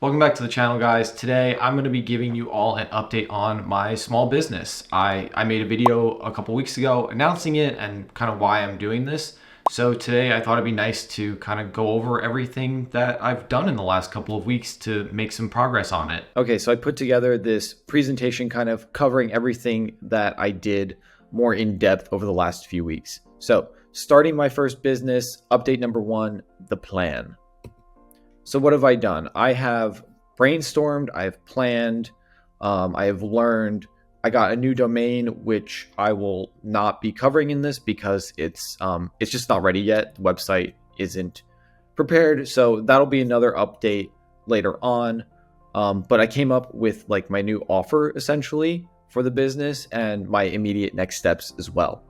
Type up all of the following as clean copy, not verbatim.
Welcome back to the channel, guys. Today I'm going to be giving you all an update on my small business. I made a video a couple weeks ago announcing it and kind of why I'm doing this. So today I thought it'd be nice to kind of go over everything that I've done in the last couple of weeks to make some progress on it. Okay, so I put together this presentation kind of covering everything that I did more in depth over the last few weeks. So starting my first business, update number one, the plan. So what have I done? I have brainstormed, I have planned, I have learned. I got a new domain, which I will not be covering in this because it's just not ready yet. The website isn't prepared, so that'll be another update later on. But I came up with like my new offer essentially for the business and my immediate next steps as well.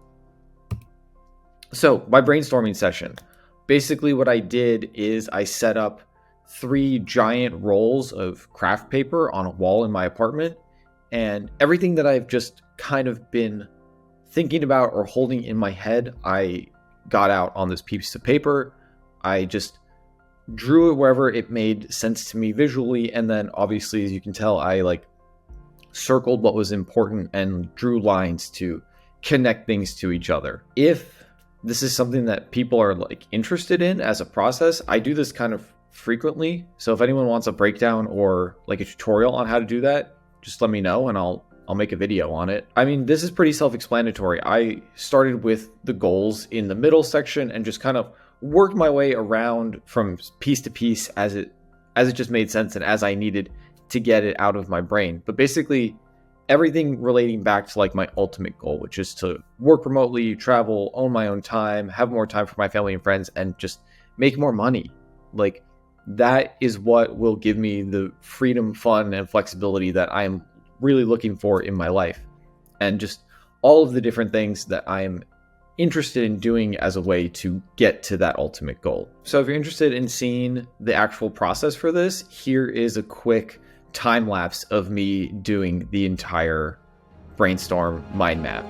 So my brainstorming session, basically what I did is I set up 3 giant rolls of craft paper on a wall in my apartment, and everything that I've just kind of been thinking about or holding in my head, I got out on this piece of paper. I just drew it wherever it made sense to me visually, and then obviously, as you can tell, I like circled what was important and drew lines to connect things to each other. If this is something that people are like interested in as a process, I do this kind of frequently. So if anyone wants a breakdown or like a tutorial on how to do that, just let me know and I'll make a video on it. I mean, this is pretty self-explanatory. I started with the goals in the middle section and just kind of worked my way around from piece to piece as it just made sense and as I needed to get it out of my brain. But basically everything relating back to like my ultimate goal, which is to work remotely, travel, own my own time, have more time for my family and friends, and just make more money. Like, that is what will give me the freedom, fun, and flexibility that I am really looking for in my life. And just all of the different things that I am interested in doing as a way to get to that ultimate goal. So if you're interested in seeing the actual process for this, here is a quick time lapse of me doing the entire brainstorm mind map.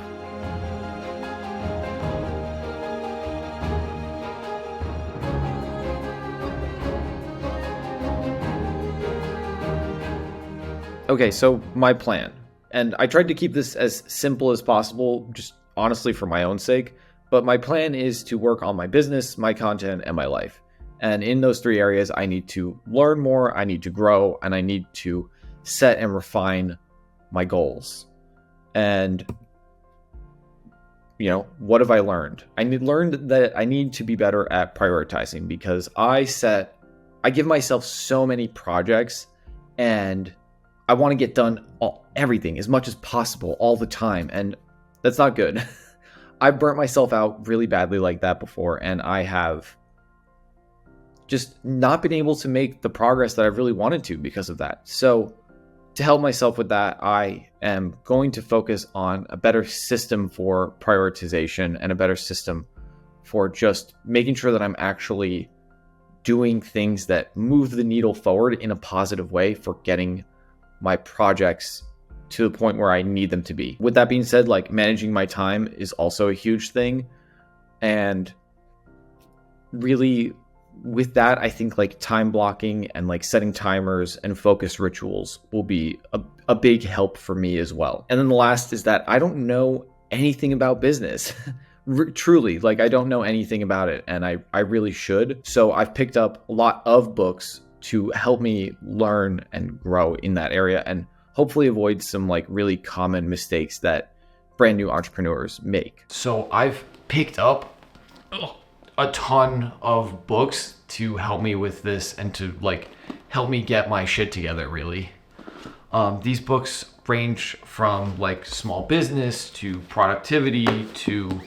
Okay, so my plan, and I tried to keep this as simple as possible, just honestly for my own sake, but my plan is to work on my business, my content, and my life. And in those 3 areas, I need to learn more, I need to grow, and I need to set and refine my goals. And, you know, what have I learned? Learned that I need to be better at prioritizing, because I give myself so many projects and I want to get done everything as much as possible all the time, and that's not good. I've burnt myself out really badly like that before, and I have just not been able to make the progress that I really wanted to because of that. So to help myself with that, I am going to focus on a better system for prioritization and a better system for just making sure that I'm actually doing things that move the needle forward in a positive way for getting my projects to the point where I need them to be. With that being said, like, managing my time is also a huge thing. And really with that, I think like time blocking and like setting timers and focus rituals will be a big help for me as well. And then the last is that I don't know anything about business. Truly, like, I don't know anything about it, and I really should. So I've picked up a lot of books to help me learn and grow in that area and hopefully avoid some like really common mistakes that brand new entrepreneurs make. So I've picked up a ton of books to help me with this and to like help me get my shit together, really. These books range from like small business to productivity to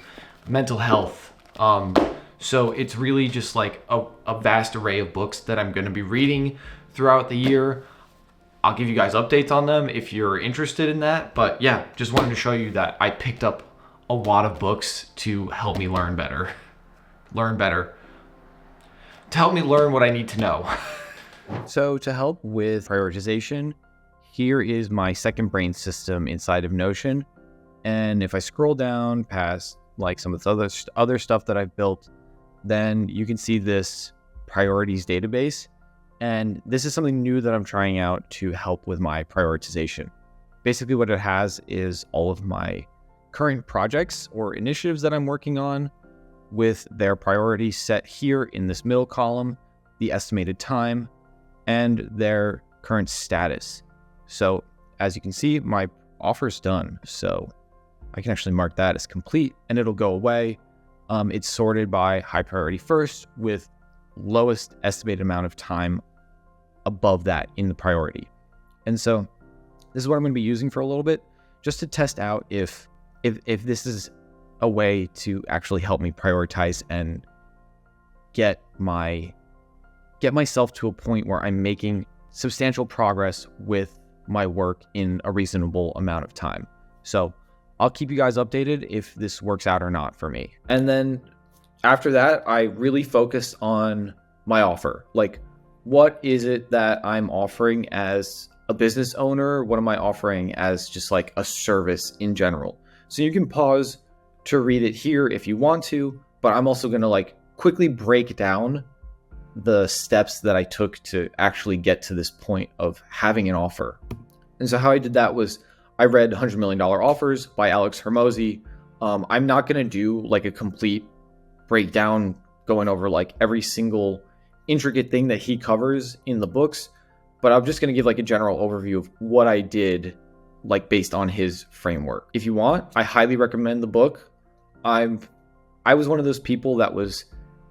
mental health. So it's really just like a vast array of books that I'm going to be reading throughout the year. I'll give you guys updates on them if you're interested in that. But yeah, just wanted to show you that I picked up a lot of books to help me learn better. To help me learn what I need to know. So to help with prioritization, here is my second brain system inside of Notion. And if I scroll down past like some of the other stuff that I've built, then you can see this priorities database. And this is something new that I'm trying out to help with my prioritization. Basically, what it has is all of my current projects or initiatives that I'm working on with their priorities set here in this middle column, the estimated time, and their current status. So as you can see, my offer's done. So I can actually mark that as complete and it'll go away. It's sorted by high priority first with lowest estimated amount of time above that in the priority. And so this is what I'm going to be using for a little bit, just to test out if this is a way to actually help me prioritize and get myself to a point where I'm making substantial progress with my work in a reasonable amount of time. So I'll keep you guys updated if this works out or not for me. And then after that, I really focus on my offer. Like, what is it that I'm offering as a business owner? What am I offering as just like a service in general? So you can pause to read it here if you want to, but I'm also going to like quickly break down the steps that I took to actually get to this point of having an offer. And so how I did that was I read $100 Million Offers by Alex Hormozi. I'm not going to do like a complete breakdown going over like every single intricate thing that he covers in the books, but I'm just going to give like a general overview of what I did like based on his framework. If you want, I highly recommend the book. I was one of those people that was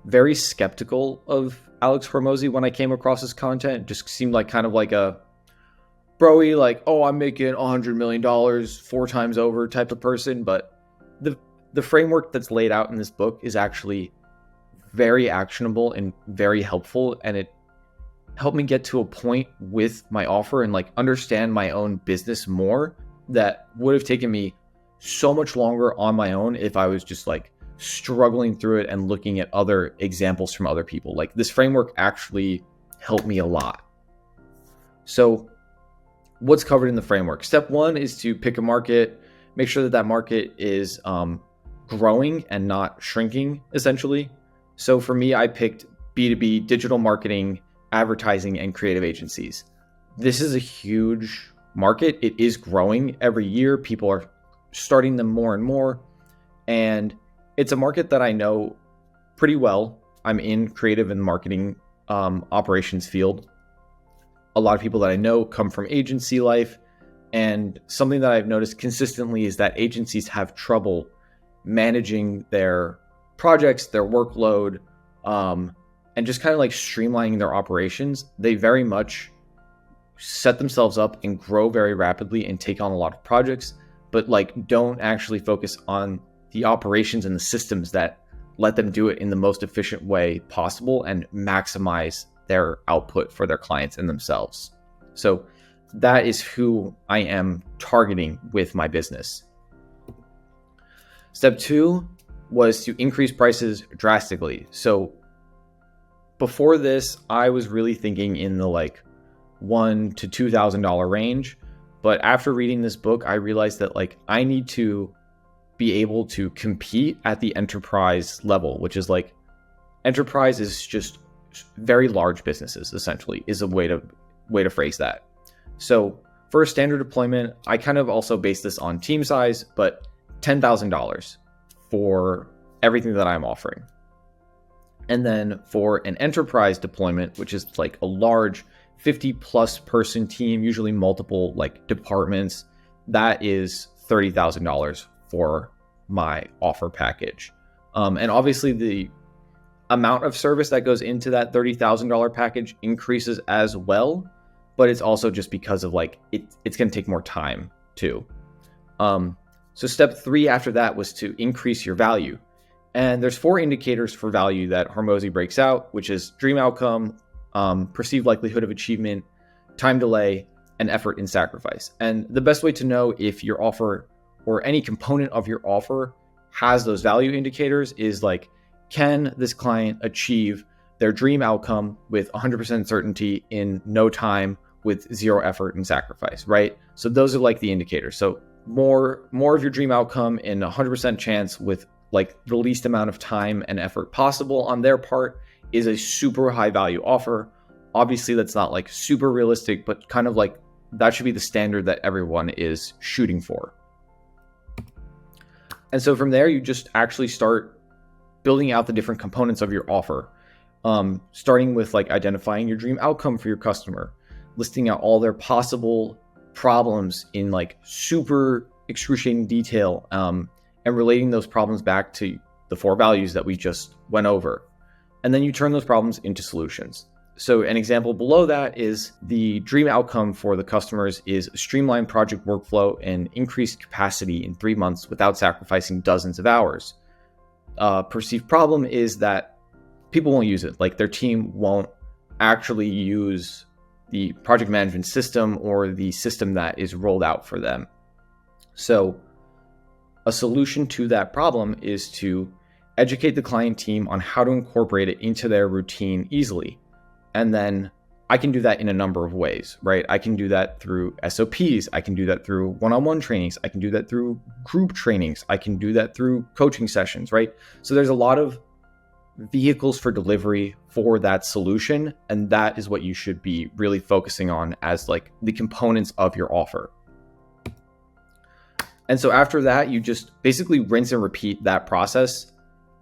very skeptical of Alex Hormozi when I came across his content. It just seemed like kind of like a broy, like, oh, I'm making $100 million 4 times over type of person. But the framework that's laid out in this book is actually very actionable and very helpful. And it helped me get to a point with my offer and like understand my own business more that would have taken me so much longer on my own if I was just like struggling through it and looking at other examples from other people. Like, this framework actually helped me a lot. So what's covered in the framework? Step 1 is to pick a market, make sure that that market is growing and not shrinking, essentially. So for me, I picked B2B, digital marketing, advertising, and creative agencies. This is a huge market. It is growing every year. People are starting them more and more. And it's a market that I know pretty well. I'm in creative and marketing operations field. A lot of people that I know come from agency life. And something that I've noticed consistently is that agencies have trouble managing their projects, their workload, and just kind of like streamlining their operations. They very much set themselves up and grow very rapidly and take on a lot of projects, but like don't actually focus on the operations and the systems that let them do it in the most efficient way possible and maximize their output for their clients and themselves. So that is who I am targeting with my business. Step 2 was to increase prices drastically. So before this, I was really thinking in the like $1,000 to $2,000 range. But after reading this book, I realized that like I need to be able to compete at the enterprise level, which is like, enterprise is just very large businesses, essentially, is a way to phrase that. So for a standard deployment, I kind of also base this on team size, but $10,000 for everything that I'm offering. And then for an enterprise deployment, which is like a large 50 plus person team, usually multiple like departments, that is $30,000 for my offer package. And obviously the amount of service that goes into that $30,000 package increases as well, but it's also just because of like, it's going to take more time too. So step 3 after that was to increase your value. And there's 4 indicators for value that Hormozi breaks out, which is dream outcome, perceived likelihood of achievement, time delay, and effort and sacrifice. And the best way to know if your offer or any component of your offer has those value indicators is like, can this client achieve their dream outcome with 100% certainty in no time with 0 effort and sacrifice, right? So those are like the indicators. So more of your dream outcome in 100% chance with like the least amount of time and effort possible on their part is a super high value offer. Obviously, that's not like super realistic, but kind of like that should be the standard that everyone is shooting for. And so from there, you just actually start building out the different components of your offer, starting with like identifying your dream outcome for your customer, listing out all their possible problems in like super excruciating detail, and relating those problems back to the 4 values that we just went over. And then you turn those problems into solutions. So an example below that is the dream outcome for the customers is a streamlined project workflow and increased capacity in 3 months without sacrificing dozens of hours. Perceived problem is that people won't use it. Like their team won't actually use the project management system or the system that is rolled out for them. So a solution to that problem is to educate the client team on how to incorporate it into their routine easily. And then I can do that in a number of ways, right? I can do that through SOPs. I can do that through one-on-one trainings. I can do that through group trainings. I can do that through coaching sessions, right? So there's a lot of vehicles for delivery for that solution. And that is what you should be really focusing on as like the components of your offer. And so after that, you just basically rinse and repeat that process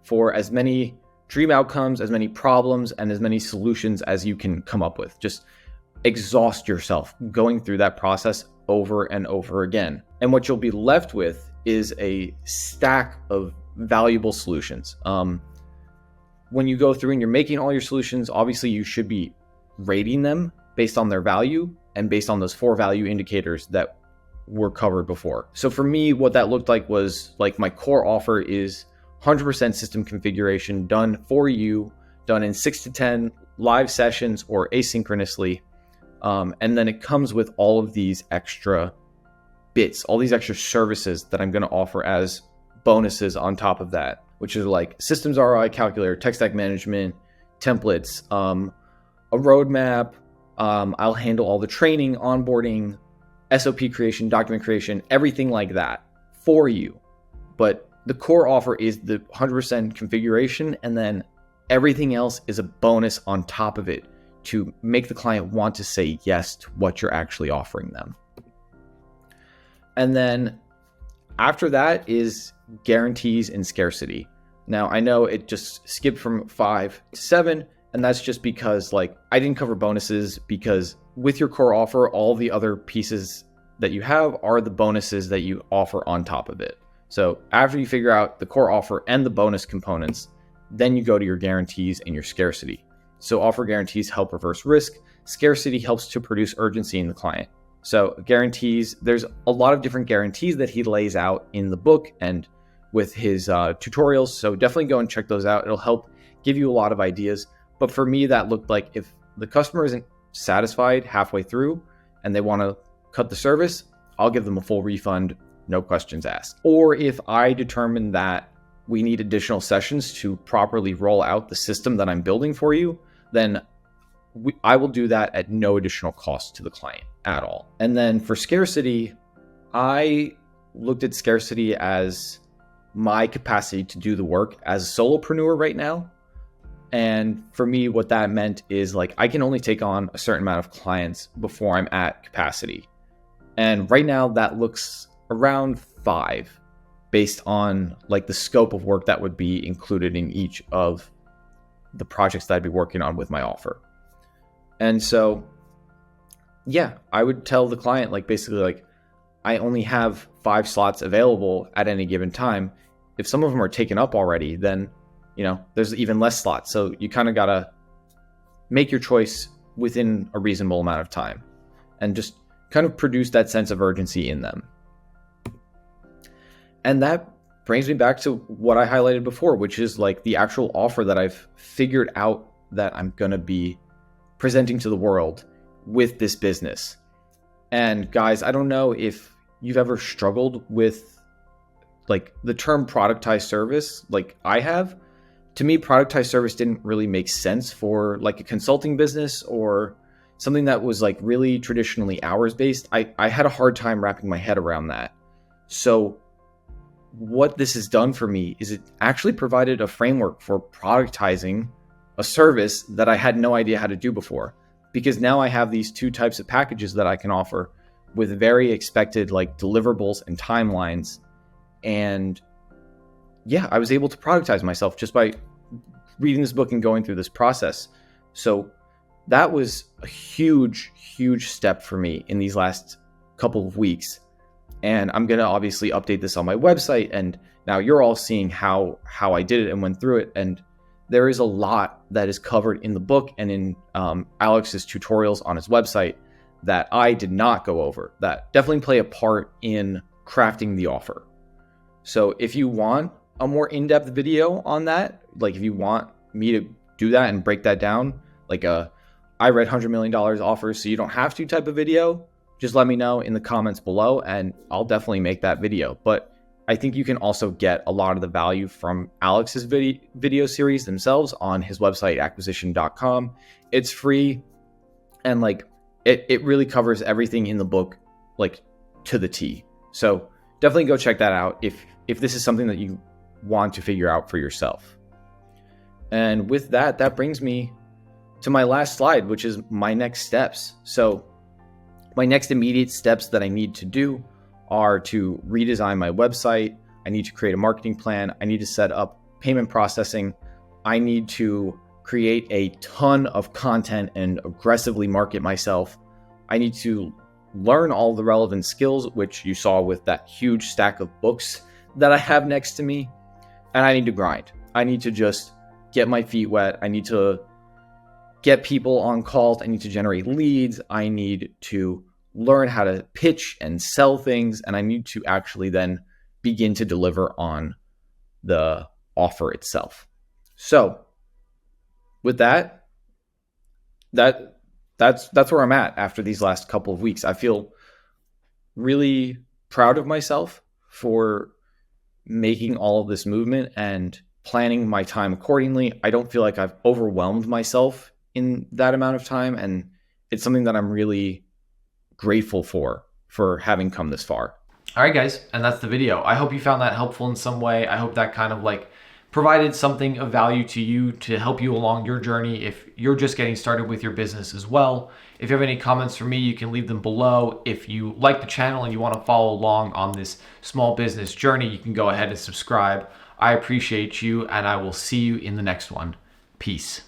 for as many dream outcomes, as many problems, and as many solutions as you can come up with. Just exhaust yourself going through that process over and over again. And what you'll be left with is a stack of valuable solutions. When you go through and you're making all your solutions, obviously you should be rating them based on their value and based on those 4 value indicators that were covered before. So for me, what that looked like was like my core offer is 100% system configuration done for you, done in 6 to 10 live sessions or asynchronously. And then it comes with all of these extra bits, all these extra services that I'm going to offer as bonuses on top of that, which is like systems ROI calculator, tech stack management, templates, a roadmap. I'll handle all the training, onboarding, SOP creation, document creation, everything like that for you. But the core offer is the 100% configuration, and then everything else is a bonus on top of it to make the client want to say yes to what you're actually offering them. And then after that is guarantees and scarcity. Now, I know it just skipped from 5 to 7, and that's just because like I didn't cover bonuses, because with your core offer, all the other pieces that you have are the bonuses that you offer on top of it. So after you figure out the core offer and the bonus components, then you go to your guarantees and your scarcity. So offer guarantees help reverse risk. Scarcity helps to produce urgency in the client. So guarantees, there's a lot of different guarantees that he lays out in the book and with his tutorials. So definitely go and check those out. It'll help give you a lot of ideas. But for me, that looked like if the customer isn't satisfied halfway through and they want to cut the service, I'll give them a full refund, no questions asked. Or if I determine that we need additional sessions to properly roll out the system that I'm building for you, then I will do that at no additional cost to the client at all. And then for scarcity, I looked at scarcity as my capacity to do the work as a solopreneur right now. And for me, what that meant is like I can only take on a certain amount of clients before I'm at capacity. And right now that looks around 5 based on like the scope of work that would be included in each of the projects that I'd be working on with my offer. And so, yeah, I would tell the client like basically like I only have 5 slots available at any given time. If some of them are taken up already, then there's even less slots. So you kind of got to make your choice within a reasonable amount of time and just kind of produce that sense of urgency in them. And that brings me back to what I highlighted before, which is like the actual offer that I've figured out that I'm going to be presenting to the world with this business. And guys, I don't know if you've ever struggled with like the term productized service like I have. To me, productized service didn't really make sense for like a consulting business or something that was like really traditionally hours based. I had a hard time wrapping my head around that. So what this has done for me is it actually provided a framework for productizing a service that I had no idea how to do before. because now I have these two types of packages that I can offer with very expected like deliverables and timelines. And yeah, I was able to productize myself just by reading this book and going through this process. So that was a huge, huge step for me in these last couple of weeks. And I'm going to obviously update this on my website. And now you're all seeing how I did it and went through it. And there is a lot that is covered in the book and in Alex's tutorials on his website that I did not go over, that definitely play a part in crafting the offer. So if you want a more in-depth video on that, like if you want me to do that and break that down, like I read $100 million offers so you don't have to type of video, just let me know in the comments below and I'll definitely make that video. But I think you can also get a lot of the value from Alex's video series themselves on his website, acquisition.com. It's free, and like it really covers everything in the book, like to the T. So definitely go check that out if this is something that you want to figure out for yourself. And with that, that brings me to my last slide, which is my next steps. So my next immediate steps that I need to do are to redesign my website. I need to create a marketing plan. I need to set up payment processing. I need to create a ton of content and aggressively market myself. I need to learn all the relevant skills, which you saw with that huge stack of books that I have next to me. And I need to grind. I need to just get my feet wet. I need to get people on calls. I need to generate leads. I need to learn how to pitch and sell things. And I need to actually then begin to deliver on the offer itself. So with that's where I'm at after these last couple of weeks. I feel really proud of myself for making all of this movement and planning my time accordingly. I don't feel like I've overwhelmed myself in that amount of time. And it's something that I'm really grateful for having come this far. All right, guys, and that's the video. I hope you found that helpful in some way. I hope that kind of like provided something of value to you to help you along your journey if you're just getting started with your business as well. If you have any comments for me, you can leave them below. If you like the channel and you want to follow along on this small business journey, you can go ahead and subscribe. I appreciate you, and I will see you in the next one. Peace.